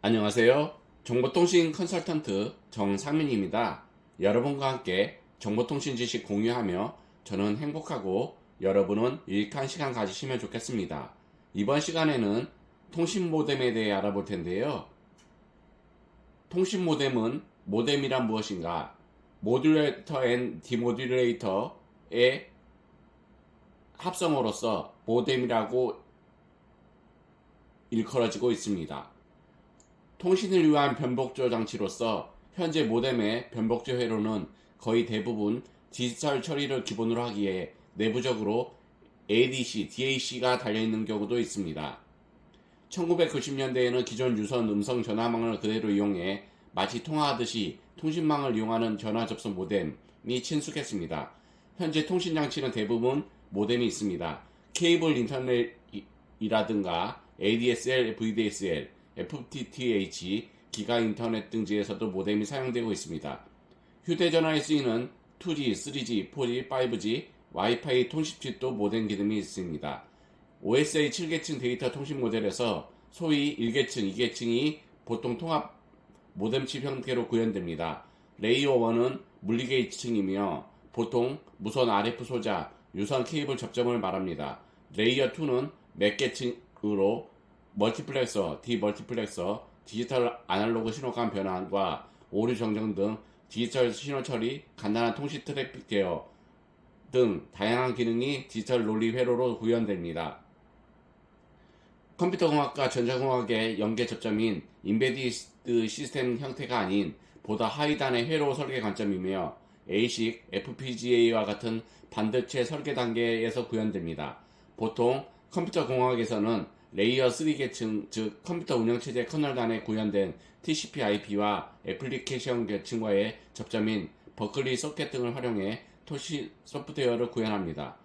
안녕하세요. 정보통신 컨설턴트 정상민입니다. 여러분과 함께 정보통신 지식 공유하며 저는 행복하고 여러분은 유익한 시간 가지시면 좋겠습니다. 이번 시간에는 통신 모뎀에 대해 알아볼 텐데요. 통신 모뎀은 모뎀이란 무엇인가? 모듈레이터 앤 디모듈레이터의 합성어로서 모뎀이라고 일컬어지고 있습니다. 통신을 위한 변복조 장치로서 현재 모뎀의 변복조 회로는 거의 대부분 디지털 처리를 기본으로 하기에 내부적으로 ADC, DAC가 달려있는 경우도 있습니다. 1990년대에는 기존 유선 음성 전화망을 그대로 이용해 마치 통화하듯이 통신망을 이용하는 전화 접속 모뎀이 친숙했습니다. 현재 통신 장치는 대부분 모뎀이 있습니다. 케이블 인터넷이라든가 ADSL, VDSL, FTTH, 기가 인터넷 등지에서도 모뎀이 사용되고 있습니다. 휴대전화에 쓰이는 2G, 3G, 4G, 5G, 와이파이 통신칩도 모뎀 기능이 있습니다. OSA 7계층 데이터 통신 모델에서 소위 1계층, 2계층이 보통 통합 모뎀칩 형태로 구현됩니다. 레이어 1은 물리계층이며 보통 무선 RF 소자, 유선 케이블 접점을 말합니다. 레이어 2는 맥계층으로 멀티플렉서, 디멀티플렉서, 디지털 아날로그 신호감 변환과 오류 정정 등 디지털 신호 처리, 간단한 통신 트래픽 제어 등 다양한 기능이 디지털 논리 회로로 구현됩니다. 컴퓨터공학과 전자공학의 연계 접점인 인베디드 시스템 형태가 아닌 보다 하위단의 회로 설계 관점이며 ASIC, FPGA와 같은 반도체 설계 단계에서 구현됩니다. 보통 컴퓨터공학에서는 레이어 3계층, 즉 컴퓨터 운영체제 커널 간에 구현된 TCP/IP와 애플리케이션 계층과의 접점인 버클리 소켓 등을 활용해 토시 소프트웨어를 구현합니다.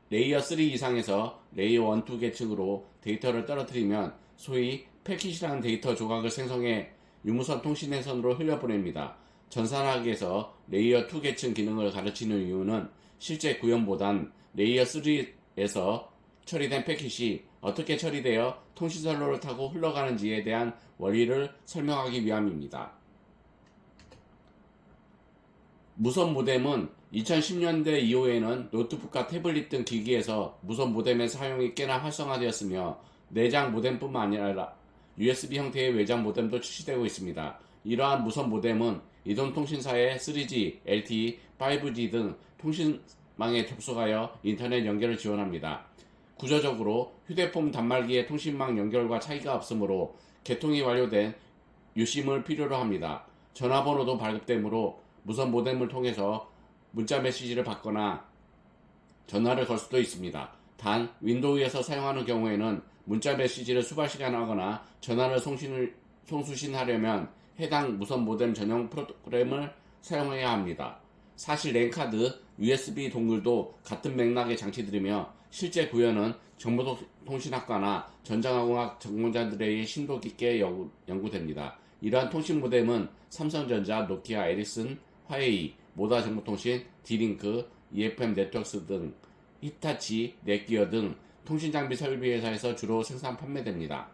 레이어 3 이상에서 레이어 1, 2계층으로 데이터를 떨어뜨리면 소위 패킷이라는 데이터 조각을 생성해 유무선 통신회선으로 흘려보냅니다. 전산학에서 레이어 2계층 기능을 가르치는 이유는 실제 구현보단 레이어 3에서 처리된 패킷이 어떻게 처리되어 통신선로를 타고 흘러가는지에 대한 원리를 설명하기 위함입니다. 무선 모뎀은 2010년대 이후에는 노트북과 태블릿 등 기기에서 무선 모뎀의 사용이 꽤나 활성화되었으며 내장 모뎀뿐만 아니라 USB 형태의 외장 모뎀도 출시되고 있습니다. 이러한 무선 모뎀은 이동통신사의 3G, LTE, 5G 등 통신망에 접속하여 인터넷 연결을 지원합니다. 구조적으로 휴대폰 단말기의 통신망 연결과 차이가 없으므로 개통이 완료된 유심을 필요로 합니다. 전화번호도 발급되므로 무선 모뎀을 통해서 문자 메시지를 받거나 전화를 걸 수도 있습니다. 단 윈도우에서 사용하는 경우에는 문자 메시지를 수발시간 하거나 전화를 송수신하려면 해당 무선 모뎀 전용 프로그램을 사용해야 합니다. 사실 랜카드, USB 동글도 같은 맥락의 장치들이며 실제 구현은 정보통신학과나 전자공학 전공자들의 심도 깊게 연구됩니다. 이러한 통신 모뎀은 삼성전자, 노키아, 에리슨, 화웨이, 모다 정보통신, 디링크, EFM 네트워크스 등 히타치, 넷기어 등 통신장비 설비회사에서 주로 생산 판매됩니다.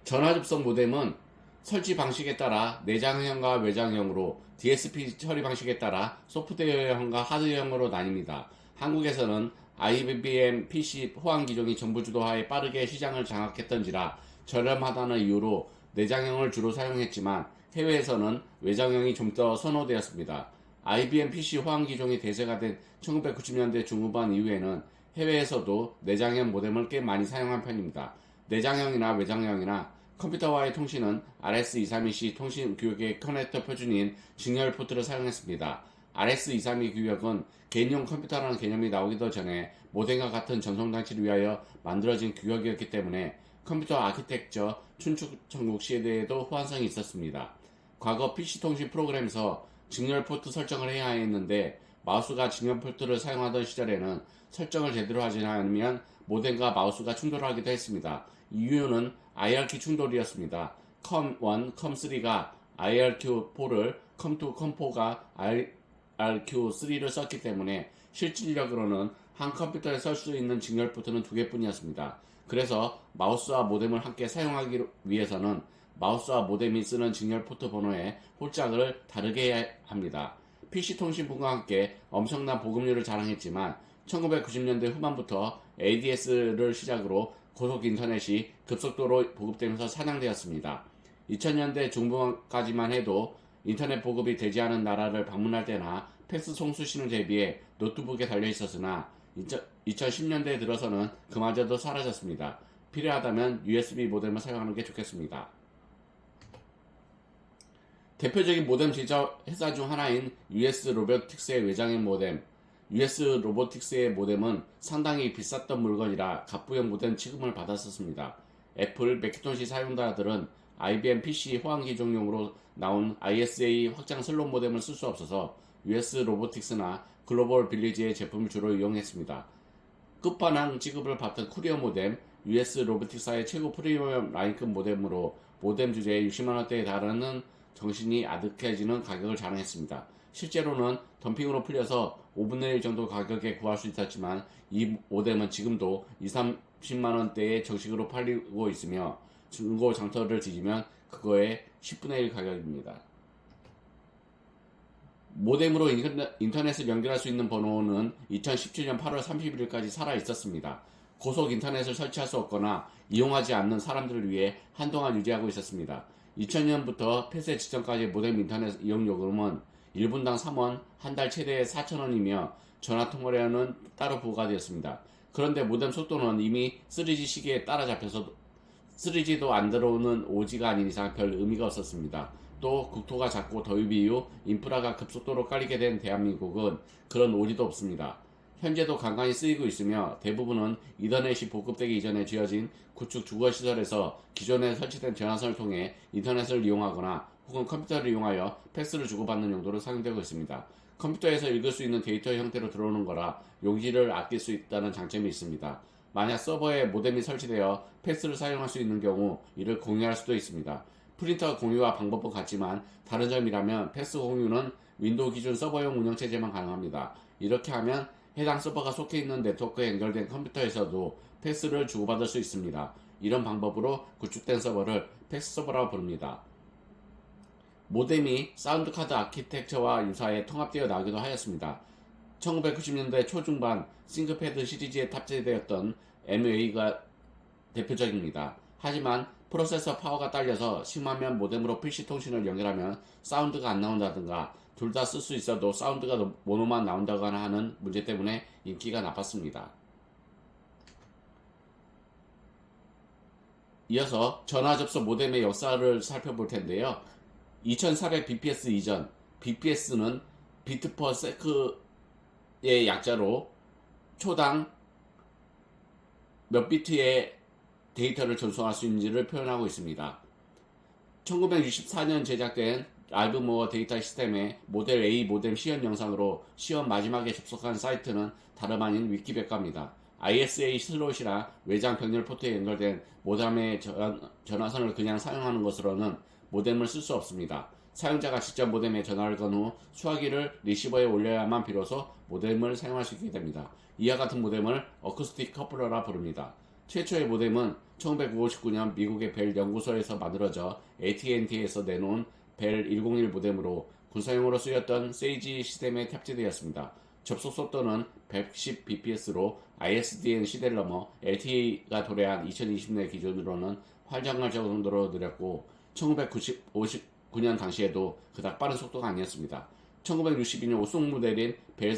전화접속 모뎀은 설치 방식에 따라 내장형과 외장형으로 DSP 처리 방식에 따라 소프트웨어형과 하드웨어형으로 나뉩니다. 한국에서는 IBM PC 호환 기종이 정부 주도하에 빠르게 시장을 장악했던지라 저렴하다는 이유로 내장형을 주로 사용했지만 해외에서는 외장형이 좀 더 선호되었습니다. IBM PC 호환 기종이 대세가 된 1990년대 중후반 이후에는 해외에서도 내장형 모뎀을 꽤 많이 사용한 편입니다. 내장형이나 외장형이나 컴퓨터와의 통신은 RS-232C 통신 규격의 커넥터 표준인 직렬 포트를 사용했습니다. RS-232 규격은 개인용 컴퓨터라는 개념이 나오기도 전에 모뎀과 같은 전송 장치를 위하여 만들어진 규격이었기 때문에 컴퓨터 아키텍처 춘추 천국 시대에도 호환성이 있었습니다. 과거 PC 통신 프로그램에서 직렬 포트 설정을 해야 했는데 마우스가 직렬 포트를 사용하던 시절에는 설정을 제대로 하지 않으면 모뎀과 마우스가 충돌하기도 했습니다. 이유는 IRQ 충돌이었습니다. COM1, COM3가 IRQ4를, COM2, COM4가 IRQ3를 썼기 때문에 실질적으로는 한 컴퓨터에 쓸 수 있는 직렬 포트는 2개뿐이었습니다. 그래서 마우스와 모뎀을 함께 사용하기 위해서는 마우스와 모뎀이 쓰는 직렬 포트 번호의 홀짝을 다르게 해야 합니다. PC통신부가 함께 엄청난 보급률을 자랑했지만 1990년대 후반부터 ADS를 시작으로 고속 인터넷이 급속도로 보급되면서 사냥되었습니다. 2000년대 중반까지만 해도 인터넷 보급이 되지 않은 나라를 방문할 때나 팩스 송수신을 대비해 노트북에 달려 있었으나 2010년대에 들어서는 그마저도 사라졌습니다. 필요하다면 USB 모뎀을 사용하는 게 좋겠습니다. 대표적인 모뎀 제작 회사 중 하나인 US 로보틱스의 외장인 모뎀. US 로보틱스의 모뎀은 상당히 비쌌던 물건이라 갑부형 모뎀 취급을 받았었습니다. 애플, 매키토시 사용자들은 IBM PC 호환 기종용으로 나온 ISA 확장 슬롯 모뎀을 쓸 수 없어서 US 로보틱스나 글로벌 빌리지의 제품을 주로 이용했습니다. 끝판왕 취급을 받던 쿠리어 모뎀, US 로보틱스의 최고 프리미엄 라인급 모뎀으로 모뎀 주제에 60만원대에 달하는 정신이 아득해지는 가격을 자랑했습니다. 실제로는 덤핑으로 풀려서 5분의 1 정도 가격에 구할 수 있었지만 이 모뎀은 지금도 20-30만원대에 정식으로 팔리고 있으며 중고 장터를 뒤지면 그거의 10분의 1 가격입니다. 모뎀으로 인터넷을 연결할 수 있는 번호는 2017년 8월 31일까지 살아 있었습니다. 고속 인터넷을 설치할 수 없거나 이용하지 않는 사람들을 위해 한동안 유지하고 있었습니다. 2000년부터 폐쇄 직전까지 모뎀 인터넷 이용 요금은 1분당 3원, 한 달 최대 4,000원이며 전화통화료는 따로 부과가 되었습니다. 그런데 모뎀 속도는 이미 3G 시기에 따라잡혀서 3G도 안 들어오는 5G가 아닌 이상 별 의미가 없었습니다. 또 국토가 작고 더위 이후 인프라가 급속도로 깔리게 된 대한민국은 그런 5G도 없습니다. 현재도 간간히 쓰이고 있으며 대부분은 인터넷이 보급되기 이전에 지어진 구축 주거시설에서 기존에 설치된 전화선을 통해 인터넷을 이용하거나 혹은 컴퓨터를 이용하여 팩스를 주고받는 용도로 사용되고 있습니다. 컴퓨터에서 읽을 수 있는 데이터 형태로 들어오는 거라 용지를 아낄 수 있다는 장점이 있습니다. 만약 서버에 모뎀이 설치되어 팩스를 사용할 수 있는 경우 이를 공유할 수도 있습니다. 프린터 공유와 방법은 같지만 다른 점이라면 팩스 공유는 윈도우 기준 서버용 운영체제만 가능합니다. 이렇게 하면 해당 서버가 속해 있는 네트워크에 연결된 컴퓨터에서도 팩스를 주고받을 수 있습니다. 이런 방법으로 구축된 서버를 팩스 서버라고 부릅니다. 모뎀이 사운드 카드 아키텍처와 유사해 통합되어 나오기도 하였습니다. 1990년대 초중반 싱크패드 시리즈에 탑재되었던 MA가 대표적입니다. 하지만 프로세서 파워가 딸려서 심하면 모뎀으로 PC 통신을 연결하면 사운드가 안 나온다든가 둘 다 쓸 수 있어도 사운드가 모노만 나온다거나 하는 문제 때문에 인기가 나빴습니다. 이어서 전화 접속 모뎀의 역사를 살펴볼 텐데요. 2400bps 이전, bps는 비트 퍼 세크의 약자로 초당 몇 비트의 데이터를 전송할 수 있는지를 표현하고 있습니다. 1964년 제작된 라이브모어 데이터 시스템의 모델 A 모뎀 시연 영상으로 시연 마지막에 접속한 사이트는 다름 아닌 위키백과입니다. ISA 슬롯이나 외장 병렬 포트에 연결된 모뎀의 전화선을 그냥 사용하는 것으로는 모뎀을 쓸 수 없습니다. 사용자가 직접 모뎀에 전화를 건 후 수화기를 리시버에 올려야만 비로소 모뎀을 사용할 수 있게 됩니다. 이와 같은 모뎀을 어쿠스틱 커플러라 부릅니다. 최초의 모뎀은 1959년 미국의 벨 연구소에서 만들어져 AT&T에서 내놓은 벨 101 모뎀으로 군사용으로 쓰였던 세이지 시스템에 탑재되었습니다. 접속 속도는 110bps로 ISDN 시대를 넘어 LTE가 도래한 2020년 기준으로는 환장할 정도로 느렸고 1959년 당시에도 그닥 빠른 속도가 아니었습니다. 1962년 우승 모델인 벨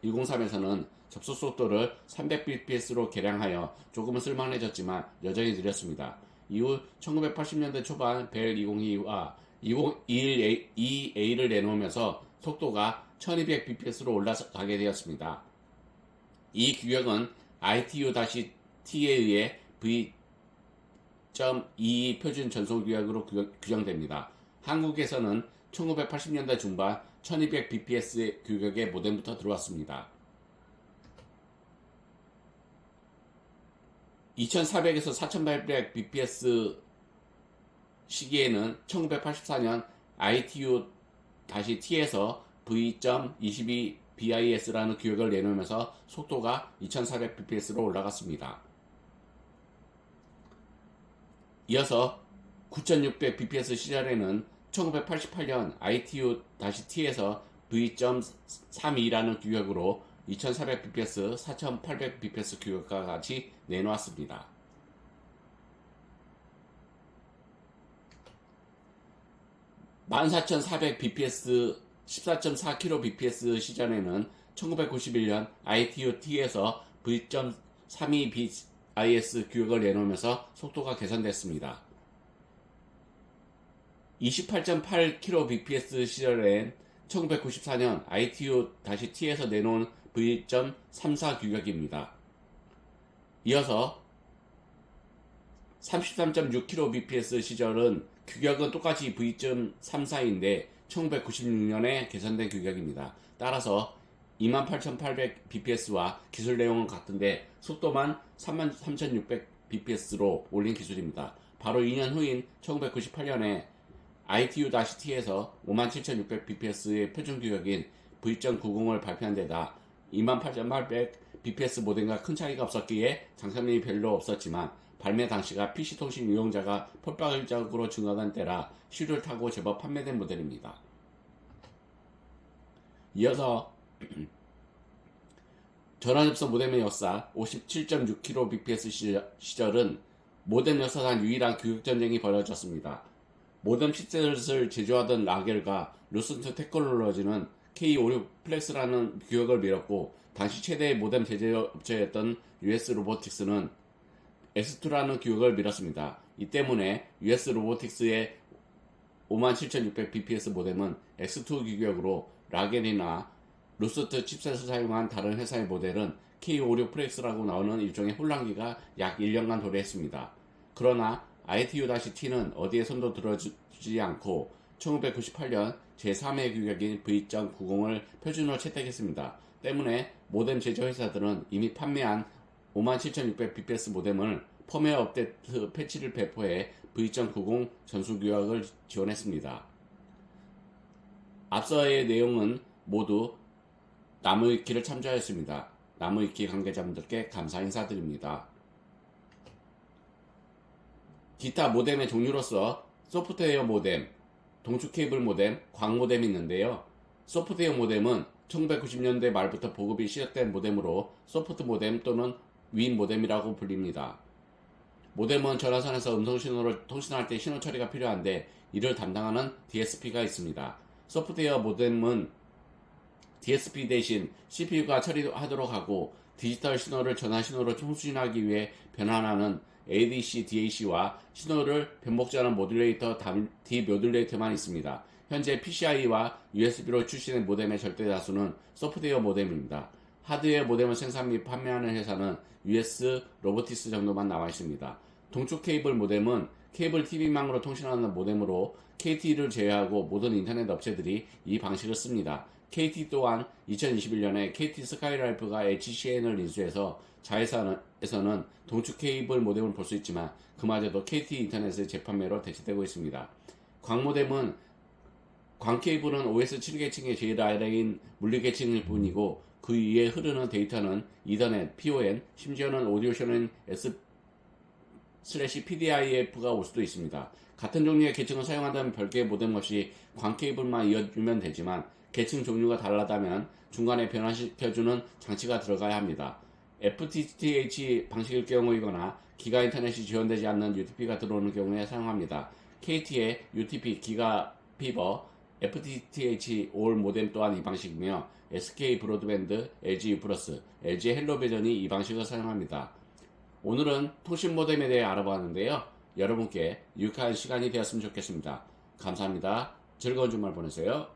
103에서는 접속 속도를 300bps로 개량하여 조금은 쓸만해졌지만 여전히 느렸습니다. 이후 1980년대 초반 벨 202와 202A를 내놓으면서 속도가 1200bps로 올라가게 되었습니다. 이 규격은 ITU-T에 의해 V.2 표준 전송 규격으로 규정됩니다. 한국에서는 1980년대 중반 1200bps 규격의 모뎀부터 들어왔습니다. 2400에서 4800bps 시기에는 1984년 ITU-T에서 V.22BIS라는 규격을 내놓으면서 속도가 2400bps로 올라갔습니다. 이어서 9600bps 시절에는 1988년 ITU-T에서 V.32라는 규격으로 2400bps, 4800bps 규격과 같이 내놓았습니다. 14400bps, 14.4kbps 시절에는 1991년 ITU-T에서 V.32bis 규격을 내놓으면서 속도가 개선됐습니다. 28.8kbps 시절엔 1994년 ITU-T에서 내놓은 V.34 규격입니다. 이어서 33.6kbps 시절은 규격은 똑같이 V.34인데 1996년에 개선된 규격입니다. 따라서 28800bps와 기술 내용은 같은데 속도만 33,600bps로 올린 기술입니다. 바로 2년 후인 1998년에 ITU-T에서 57,600bps의 표준 규격인 V.90을 발표한 데다 28,800bps 모뎀과 큰 차이가 없었기에 장사량이 별로 없었지만 발매 당시가 PC통신 이용자가 폭발적으로 증가한 때라 시류를 타고 제법 판매된 모델입니다. 이어서 전화접선 모뎀의 역사 57.6kbps 시절은 모뎀 역사상 유일한 규격전쟁이 벌어졌습니다. 모뎀 칩셋을 제조하던 라겔과 루센트 테크놀로지는 K56 플렉스라는 규격을 밀었고 당시 최대의 모뎀 제조업체였던 US 로보틱스는 S2라는 규격을 밀었습니다. 이 때문에 US 로보틱스의 57,600bps 모뎀은 X2 규격으로 라겔이나 루스트 칩셋을 사용한 다른 회사의 모델은 K56 플렉스라고 나오는 일종의 혼란기가 약 1년간 도래했습니다. 그러나 ITU-T는 어디에 손도 들어주지 않고 1998년 제3회 규격인 V.90을 표준으로 채택했습니다. 때문에 모뎀 제조 회사들은 이미 판매한 57,600bps 모뎀을 펌웨어 업데이트 패치를 배포해 V.90 전수 규격을 지원했습니다. 앞서의 내용은 모두 나무위키를 참조하였습니다. 나무위키 관계자분들께 감사 인사드립니다. 기타 모뎀의 종류로서 소프트웨어 모뎀, 동축 케이블 모뎀, 광 모뎀이 있는데요. 소프트웨어 모뎀은 1990년대 말부터 보급이 시작된 모뎀으로 소프트 모뎀 또는 윈 모뎀이라고 불립니다. 모뎀은 전화선에서 음성 신호를 통신할 때 신호 처리가 필요한데 이를 담당하는 DSP가 있습니다. 소프트웨어 모뎀은 DSP 대신 CPU가 처리하도록 하고 디지털 신호를 전화 신호로 통신하기 위해 변환하는 ADC, DAC와 신호를 변복제하는 모듈레이터, 디모듈레이터만 있습니다. 현재 PCI와 USB로 출시된 모뎀의 절대 다수는 소프트웨어 모뎀입니다. 하드웨어 모뎀을 생산 및 판매하는 회사는 US 로보틱스 정도만 나와 있습니다. 동축 케이블 모뎀은 케이블 TV망으로 통신하는 모뎀으로 KT를 제외하고 모든 인터넷 업체들이 이 방식을 씁니다. KT 또한 2021년에 KT 스카이라이프가 HCN을 인수해서 자회사에서는 동축 케이블 모뎀을 볼 수 있지만 그마저도 KT 인터넷의 재판매로 대체되고 있습니다. 광 모뎀은 광 케이블은 OS 7계층의 제일 아래인 물리계층일 뿐이고 그 위에 흐르는 데이터는 이더넷, PON, 심지어는 오디오션은 S/PDIF가 올 수도 있습니다. 같은 종류의 계층을 사용한다면 별개의 모뎀 없이 광 케이블만 이어주면 되지만 계층 종류가 다르다면 중간에 변환시켜주는 장치가 들어가야 합니다. FTTH 방식일 경우이거나 기가 인터넷이 지원되지 않는 UTP가 들어오는 경우에 사용합니다. KT의 UTP, 기가 피버, FTTH 올 모뎀 또한 이 방식이며 SK 브로드밴드, LG U+, LG 헬로비전이 이 방식을 사용합니다. 오늘은 통신 모뎀에 대해 알아보았는데요. 여러분께 유익한 시간이 되었으면 좋겠습니다. 감사합니다. 즐거운 주말 보내세요.